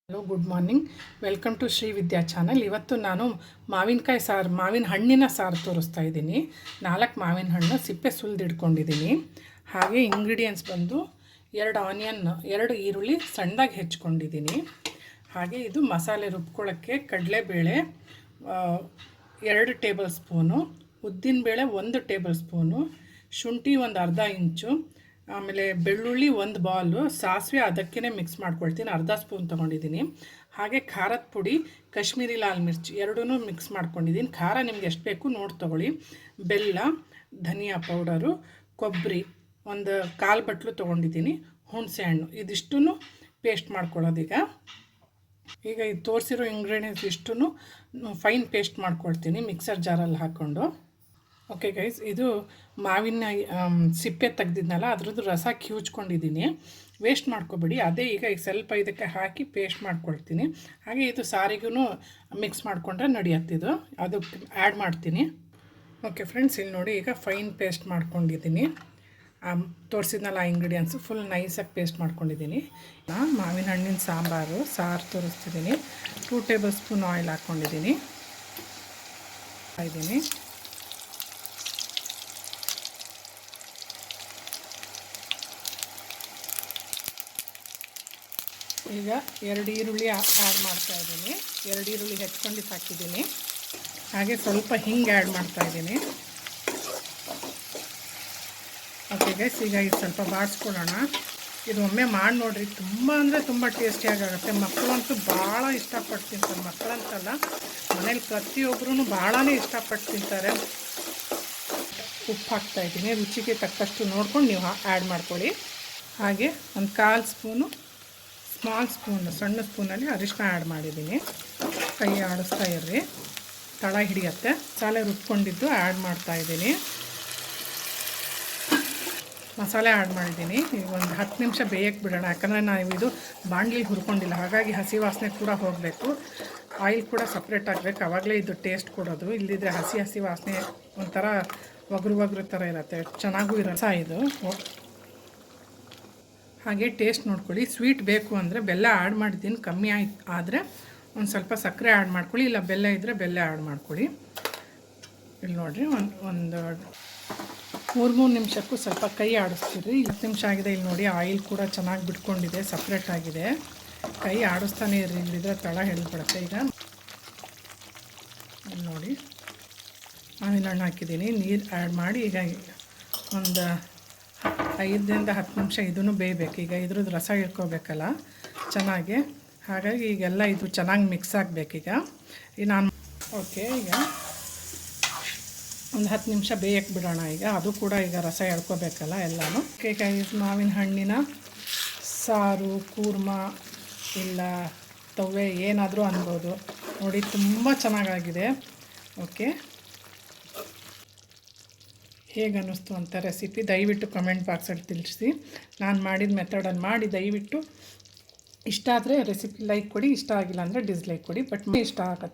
Hello, good morning. Welcome to Shri Vidya channel. ಇವತ್ತು ನಾನು ಮಾವಿನಕಾಯಿ ಸಾರು, ಮಾವಿನ ಹಣ್ಣಿನ ಸಾರು ತೋರಿಸ್ತಾ ಇದ್ದೀನಿ. 4 ಮಾವಿನ ಹಣ್ಣು ಸಿಪ್ಪೆ ಸುಲಿದಿಟ್ಕೊಂಡಿದ್ದೀನಿ. ಹಾಗೆ ಇಂಗ್ರೀಡಿಯೆಂಟ್ಸ್ ಬಂದು 2 ಆನಿಯನ್, 2 ಈರುಳ್ಳಿ ಸಣ್ಣದಾಗಿ ಹೆಚ್ಕೊಂಡಿದ್ದೀನಿ. ಹಾಗೆ ಇದು ಮಸಾಲೆ ರುಬ್ಕೊಳ್ಳೋಕ್ಕೆ ಕಡಲೆಬೇಳೆ 2 ಟೇಬಲ್ ಸ್ಪೂನು, ಉದ್ದಿನಬೇಳೆ 1 ಟೇಬಲ್ ಸ್ಪೂನು, ಶುಂಠಿ ಒಂದು ಅರ್ಧ ಇಂಚು, ಆಮೇಲೆ ಬೆಳ್ಳುಳ್ಳಿ 1 ಬಾಲು, ಸಾಸಿವೆ ಅದಕ್ಕೇ ಮಿಕ್ಸ್ ಮಾಡ್ಕೊಳ್ತೀನಿ, ಅರ್ಧ ಸ್ಪೂನ್ ತೊಗೊಂಡಿದ್ದೀನಿ. ಹಾಗೆ ಖಾರದ ಪುಡಿ, ಕಾಶ್ಮೀರಿ ಲಾಲ್ ಮಿರ್ಚಿ ಎರಡೂ ಮಿಕ್ಸ್ ಮಾಡ್ಕೊಂಡಿದ್ದೀನಿ. ಖಾರ ನಿಮ್ಗೆ ಎಷ್ಟು ಬೇಕು ನೋಡಿ ತೊಗೊಳ್ಳಿ. ಬೆಲ್ಲ, ಧನಿಯಾ ಪೌಡರು, ಕೊಬ್ಬರಿ 1/4 ಬಟ್ಲು ತೊಗೊಂಡಿದ್ದೀನಿ, ಹುಣಸೆ ಹಣ್ಣು, ಇದಿಷ್ಟೂ ಪೇಸ್ಟ್ ಮಾಡ್ಕೊಳ್ಳೋದೀಗ. ಈಗ ಇದು ತೋರಿಸಿರೋ ಇಂಗ್ರೀಡಿಯೆಂಟ್ಸ್ ಇಷ್ಟೂ ಫೈನ್ ಪೇಸ್ಟ್ ಮಾಡ್ಕೊಳ್ತೀನಿ ಮಿಕ್ಸರ್ ಜಾರಲ್ಲಿ ಹಾಕ್ಕೊಂಡು. ಓಕೆ ಗೈಸ್, ಇದು ಮಾವಿನ ಸಿಪ್ಪೆ ತೆಗ್ದಿದ್ನಲ್ಲ ಅದ್ರದ್ದು ರಸ ಕಿವುಚ್ಕೊಂಡಿದ್ದೀನಿ. ವೇಸ್ಟ್ ಮಾಡ್ಕೊಬೇಡಿ. ಅದೇ ಈಗ ಸ್ವಲ್ಪ ಇದಕ್ಕೆ ಹಾಕಿ ಪೇಸ್ಟ್ ಮಾಡ್ಕೊಳ್ತೀನಿ. ಹಾಗೆ ಇದು ಸಾರಿಗೂ ಮಿಕ್ಸ್ ಮಾಡಿಕೊಂಡ್ರೆ ನಡೆಯುತ್ತಿದ್ದು, ಅದಕ್ಕೆ ಆ್ಯಡ್ ಮಾಡ್ತೀನಿ. ಓಕೆ ಫ್ರೆಂಡ್ಸ್, ಇಲ್ಲಿ ನೋಡಿ ಈಗ ಫೈನ್ ಪೇಸ್ಟ್ ಮಾಡ್ಕೊಂಡಿದ್ದೀನಿ. ತೋರಿಸಿದ್ನಲ್ಲ ಇಂಗ್ರೀಡಿಯೆಂಟ್ಸು ಫುಲ್ ನೈಸಾಗಿ ಪೇಸ್ಟ್ ಮಾಡ್ಕೊಂಡಿದ್ದೀನಿ. ಮಾವಿನ ಹಣ್ಣಿನ ಸಾರು ತೋರಿಸ್ತಿದ್ದೀನಿ. 2 ಟೇಬಲ್ ಸ್ಪೂನ್ ಆಯಿಲ್ ಹಾಕ್ಕೊಂಡಿದ್ದೀನಿ. ಈಗ 2 ಈರುಳ್ಳಿ ಆ್ಯಡ್ ಮಾಡ್ತಾಯಿದ್ದೀನಿ. 2 ಈರುಳ್ಳಿ ಹೆಚ್ಕೊಂಡು ಹಾಕಿದ್ದೀನಿ. ಹಾಗೆ ಸ್ವಲ್ಪ ಹಿಂಗೆ ಆ್ಯಡ್ ಮಾಡ್ತಾಯಿದ್ದೀನಿ. ಓಕೆ ಗೈಸ್, ಈಗ ಇದು ಸ್ವಲ್ಪ ಬಾಡಿಸ್ಕೊಳ್ಳೋಣ. ಇದು ಒಮ್ಮೆ ಮಾಡಿ ನೋಡಿರಿ, ತುಂಬ ಅಂದರೆ ತುಂಬ ಟೇಸ್ಟಿಯಾಗುತ್ತೆ. ಮಕ್ಕಳಂತೂ ಭಾಳ ಇಷ್ಟಪಟ್ಟು ತಿಂತಾರೆ. ಮಕ್ಕಳಂತಲ್ಲ, ಮನೇಲಿ ಪ್ರತಿಯೊಬ್ಬರೂ ಭಾಳನೇ ಇಷ್ಟಪಟ್ಟು ತಿಂತಾರೆ. ಉಪ್ಪು ಹಾಕ್ತಾಯಿದ್ದೀನಿ, ರುಚಿಗೆ ತಕ್ಕಷ್ಟು ನೋಡ್ಕೊಂಡು ನೀವು ಆ್ಯಡ್ ಮಾಡ್ಕೊಳ್ಳಿ. ಹಾಗೆ 1/4 ಸ್ಪೂನು ಸ್ಮಾಲ್ ಸ್ಪೂನು, ಸಣ್ಣ ಸ್ಪೂನಲ್ಲಿ ಅರಿಶಿನ ಆ್ಯಡ್ ಮಾಡಿದ್ದೀನಿ. ಕೈ ಆಡಿಸ್ತಾ ಇರ್ರಿ, ತಳ ಹಿಡಿಯುತ್ತೆ. ಮಸಾಲೆ ರುಬ್ಕೊಂಡಿದ್ದು ಆ್ಯಡ್ ಮಾಡ್ತಾಯಿದ್ದೀನಿ. ಮಸಾಲೆ ಆ್ಯಡ್ ಮಾಡಿದ್ದೀನಿ. ಈಗ ಒಂದು 10 ನಿಮಿಷ ಬೇಯಕ್ಕೆ ಬಿಡೋಣ. ಯಾಕಂದರೆ ನಾವು ಇದು ಬಾಣಲಿ ಹುರ್ಕೊಂಡಿಲ್ಲ, ಹಾಗಾಗಿ ಹಸಿ ವಾಸನೆ ಕೂಡ ಹೋಗಬೇಕು. ಆಯಿಲ್ ಕೂಡ ಸಪ್ರೇಟ್ ಆಗಬೇಕು, ಆವಾಗಲೇ ಇದು ಟೇಸ್ಟ್ ಕೊಡೋದು. ಇಲ್ಲಿದ್ದರೆ ಹಸಿ ವಾಸನೆ ಒಂಥರ ಒಗ್ರು ಥರ ಇರುತ್ತೆ, ಚೆನ್ನಾಗೂ ಇರಲ್ಲ ಇದು. ಹಾಗೆ ಟೇಸ್ಟ್ ನೋಡ್ಕೊಳ್ಳಿ. ಸ್ವೀಟ್ ಬೇಕು ಅಂದರೆ ಬೆಲ್ಲ ಆ್ಯಡ್ ಮಾಡಿದ್ದೀನಿ, ಕಮ್ಮಿ ಆದರೆ ಒಂದು ಸ್ವಲ್ಪ ಸಕ್ಕರೆ ಆ್ಯಡ್ ಮಾಡ್ಕೊಳ್ಳಿ, ಇಲ್ಲ ಬೆಲ್ಲ ಇದ್ದರೆ ಬೆಲ್ಲ ಆ್ಯಡ್ ಮಾಡ್ಕೊಳ್ಳಿ. ಇಲ್ಲಿ ನೋಡಿರಿ, ಒಂದು 3 ನಿಮಿಷಕ್ಕೂ ಸ್ವಲ್ಪ ಕೈ ಆಡಿಸ್ತೀರಿ. 10 ನಿಮಿಷ ಆಗಿದೆ. ಇಲ್ಲಿ ನೋಡಿ, ಆಯಿಲ್ ಕೂಡ ಚೆನ್ನಾಗಿ ಬಿಟ್ಕೊಂಡಿದೆ, ಸಪ್ರೇಟ್ ಆಗಿದೆ. ಕೈ ಆಡಿಸ್ತಾನೆ ಇರ್ರಿ, ಇಲ್ಲಿದ್ರೆ ತಳ ಹಿಡಿದ್ಬಿಡುತ್ತೆ. ಈಗ ಇಲ್ಲಿ ನೋಡಿ, ಮಾವಿನ ಹಣ್ಣು ಹಾಕಿದ್ದೀನಿ, ನೀರು ಆ್ಯಡ್ ಮಾಡಿ ಈಗ ಒಂದು 5ರಿಂದ 10 ನಿಮಿಷ ಇದನ್ನು ಬೇಯಬೇಕು. ಈಗ ಇದ್ರದ್ದು ರಸ ಇಳ್ಕೋಬೇಕಲ್ಲ ಚೆನ್ನಾಗಿ, ಹಾಗಾಗಿ ಈಗೆಲ್ಲ ಇದು ಚೆನ್ನಾಗಿ ಮಿಕ್ಸ್ ಆಗಬೇಕೀಗ. ಓಕೆ, ಈಗ ಒಂದು 10 ನಿಮಿಷ ಬೇಯಕ್ಕೆ ಬಿಡೋಣ. ಈಗ ಅದು ಕೂಡ ಈಗ ರಸ ಎಳ್ಕೋಬೇಕಲ್ಲ ಎಲ್ಲನೂ. ಈಗ ಮಾವಿನ ಹಣ್ಣಿನ ಸಾರು, ಕೂರ್ಮ ಇಲ್ಲ ತವ್ವೆ ಏನಾದರೂ ಅನ್ಬೋದು. ನೋಡಿ, ತುಂಬ ಚೆನ್ನಾಗಾಗಿದೆ. ಓಕೆ, ಹೇಗೆ ಅನ್ನಿಸ್ತು ಅಂತ ರೆಸಿಪಿ ದಯವಿಟ್ಟು ಕಮೆಂಟ್ ಬಾಕ್ಸಲ್ಲಿ ತಿಳಿಸಿ. ನಾನು ಮಾಡಿದ ಮೆಥಡಲ್ಲಿ ಮಾಡಿ ದಯವಿಟ್ಟು ಇಷ್ಟ ಆದರೆ ರೆಸಿಪಿ ಲೈಕ್ ಕೊಡಿ, ಇಷ್ಟ ಆಗಿಲ್ಲ ಅಂದರೆ ಡಿಸ್ಲೈಕ್ ಕೊಡಿ. ಬಟ್ ಇಷ್ಟ ಆಗುತ್ತೆ.